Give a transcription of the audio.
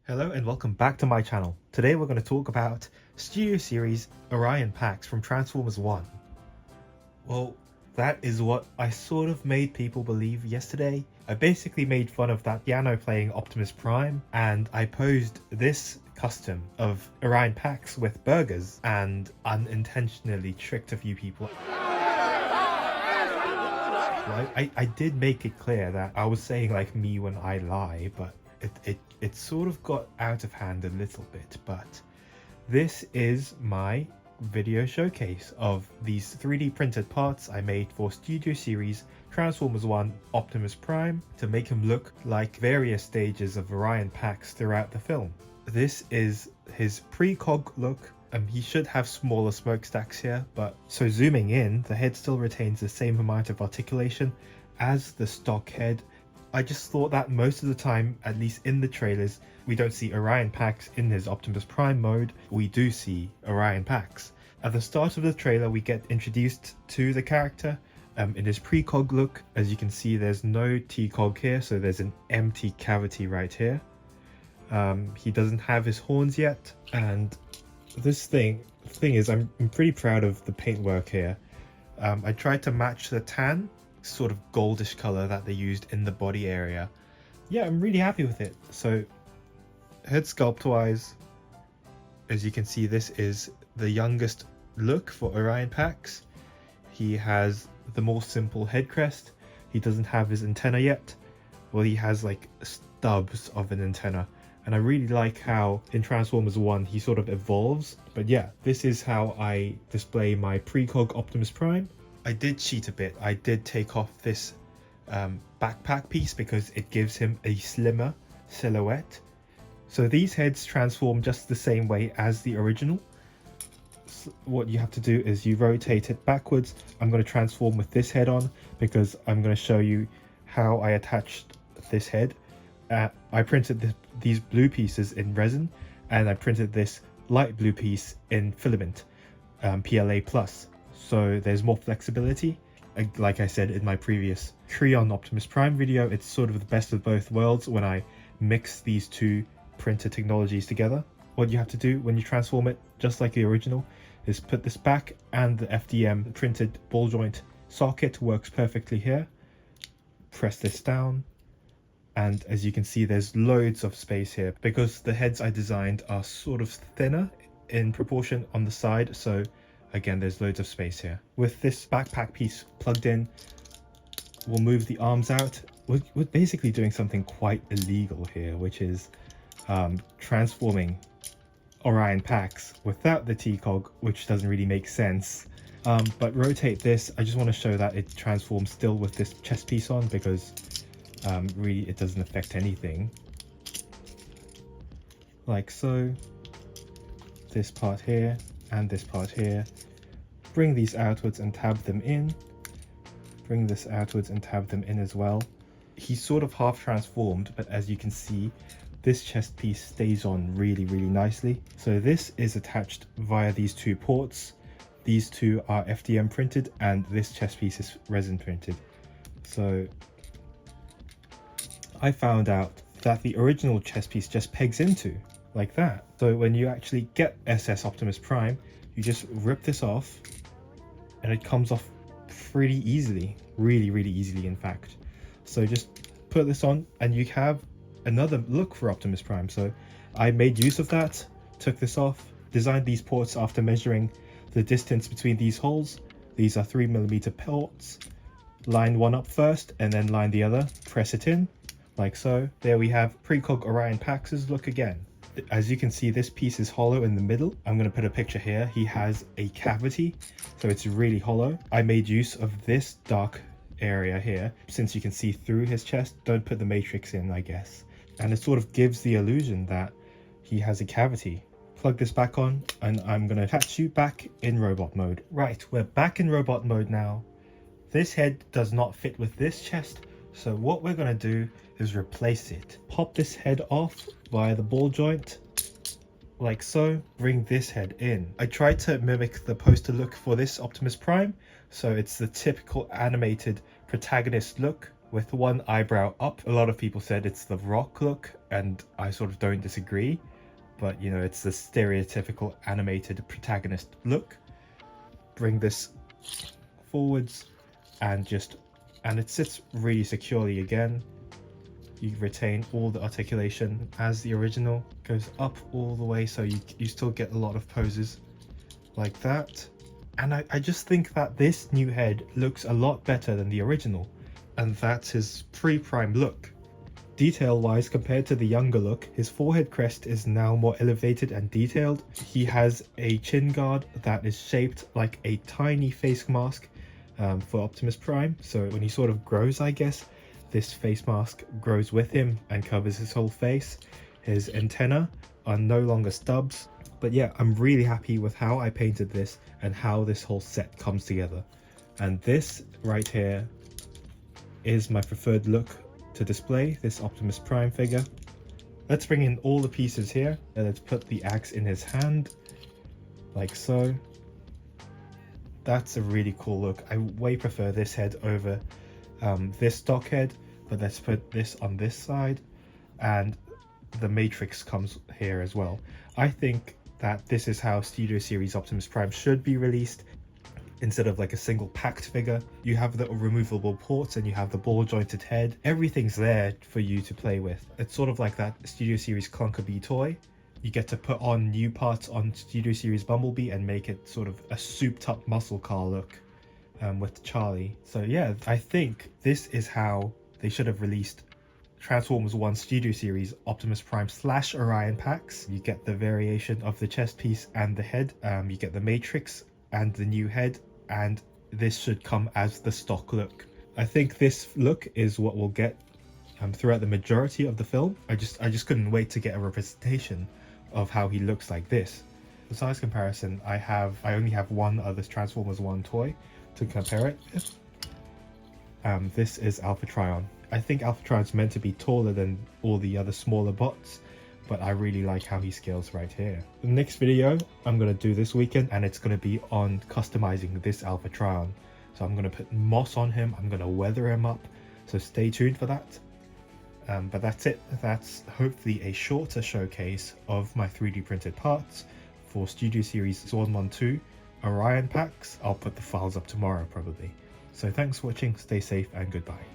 Hello and welcome back to my channel. Today we're going to talk about Studio Series Orion Pax from Transformers 1. Well, that is what I sort of made people believe yesterday. I basically made fun of that piano playing Optimus Prime, and I posed this custom of Orion Pax with burgers and unintentionally tricked a few people. I did make it clear that I was saying like me when I lie, but it sort of got out of hand a little bit. But this is my video showcase of these 3D printed parts I made for Studio Series Transformers 1 Optimus Prime to make him look like various stages of Orion Pax throughout the film. This is his pre-cog look. He should have smaller smokestacks here, but so zooming in, the head still retains the same amount of articulation as the stock head. I just thought that most of the time, at least in the trailers, we don't see Orion Pax in his Optimus Prime mode. We do see Orion Pax. At the start of the trailer, we get introduced to the character in his pre-cog look. As you can see, there's no T-cog here, so there's an empty cavity right here. He doesn't have his horns yet, and this thing is I'm pretty proud of the paintwork here. I tried to match the tan sort of goldish color that they used in the body area. Yeah, I'm really happy with it. So head sculpt wise, as you can see, this is the youngest look for Orion Pax. He has the more simple head crest. He doesn't have his antenna yet. Well, he has like stubs of an antenna. And I really like how in Transformers 1 he sort of evolves. But yeah, this is how I display my precog Optimus Prime. I did cheat a bit. I did take off this backpack piece because it gives him a slimmer silhouette. So these heads transform just the same way as the original. So what you have to do is you rotate it backwards. I'm going to transform with this head on because I'm going to show you how I attached this head. I printed these blue pieces in resin, and I printed this light blue piece in filament, PLA+. So there's more flexibility. Like I said in my previous Creon Optimus Prime video, it's sort of the best of both worlds when I mix these two printer technologies together. What you have to do when you transform it, just like the original, is put this back, and the FDM printed ball joint socket works perfectly here. Press this down. And as you can see, there's loads of space here because the heads I designed are sort of thinner in proportion on the side. So again, there's loads of space here. With this backpack piece plugged in, we'll move the arms out. We're basically doing something quite illegal here, which is transforming Orion Pax without the T-cog, which doesn't really make sense. But rotate this. I just want to show that it transforms still with this chest piece on, because really it doesn't affect anything. Like so. This part here and this part here. Bring these outwards and tab them in. Bring this outwards and tab them in as well. He's sort of half transformed, but as you can see, this chest piece stays on really nicely. So this is attached via these two ports. These two are FDM printed, and this chest piece is resin printed. So I found out that the original chest piece just pegs into like that. So when you actually get SS Optimus Prime, you just rip this off and it comes off pretty easily, really easily in fact. So just put this on and you have another look for Optimus Prime. So I made use of that, took this off, designed these ports after measuring the distance between these holes. These are 3mm ports. Line one up first and then line the other, press it in. Like so. There we have precog Orion Pax's look again. As you can see, this piece is hollow in the middle. I'm going to put a picture here. He has a cavity, so it's really hollow. I made use of this dark area here. Since you can see through his chest, don't put the matrix in, I guess. And it sort of gives the illusion that he has a cavity. Plug this back on, and I'm going to attach you back in robot mode. Right, we're back in robot mode now. This head does not fit with this chest. So what we're going to do is replace it. Pop this head off via the ball joint, like so. Bring this head in. I tried to mimic the poster look for this Optimus Prime, so it's the typical animated protagonist look with one eyebrow up. A lot of people said it's the Rock look, and I sort of don't disagree, but you know, it's the stereotypical animated protagonist look. Bring this forwards and it sits really securely again. You retain all the articulation as the original. Goes up all the way, so you still get a lot of poses like that. And I just think that this new head looks a lot better than the original, and that's his pre-prime look. Detail wise, compared to the younger look, his forehead crest is now more elevated and detailed. He has a chin guard that is shaped like a tiny face mask for Optimus Prime, so when he sort of grows, I guess, this face mask grows with him and covers his whole face. His antennae are no longer stubs. But yeah, I'm really happy with how I painted this and how this whole set comes together. And this right here is my preferred look to display this Optimus Prime figure. Let's bring in all the pieces here, and let's put the axe in his hand, like so. That's a really cool look. I way prefer this head over this stock head, but let's put this on this side, and the Matrix comes here as well. I think that this is how Studio Series Optimus Prime should be released. Instead of like a single packed figure, you have the removable ports and you have the ball jointed head. Everything's there for you to play with. It's sort of like that Studio Series Clunker Bee toy. You get to put on new parts on Studio Series Bumblebee and make it sort of a souped up muscle car look with Charlie. So yeah, I think this is how they should have released Transformers 1 Studio Series Optimus Prime / Orion Pax. You get the variation of the chest piece and the head. You get the Matrix and the new head, and this should come as the stock look. I think this look is what we'll get throughout the majority of the film. I just couldn't wait to get a representation of how he looks like this. For size comparison, I only have one other Transformers 1 toy to compare it with. This is Alpha Trion. I think Alpha Trion's meant to be taller than all the other smaller bots, but I really like how he scales right here. The next video I'm going to do this weekend, and it's going to be on customizing this Alpha Trion. So I'm going to put moss on him, I'm going to weather him up, so stay tuned for that. But that's it. That's hopefully a shorter showcase of my 3D printed parts for Studio Series Zord 1-2 Orion Pax. I'll put the files up tomorrow probably. So thanks for watching, stay safe and goodbye.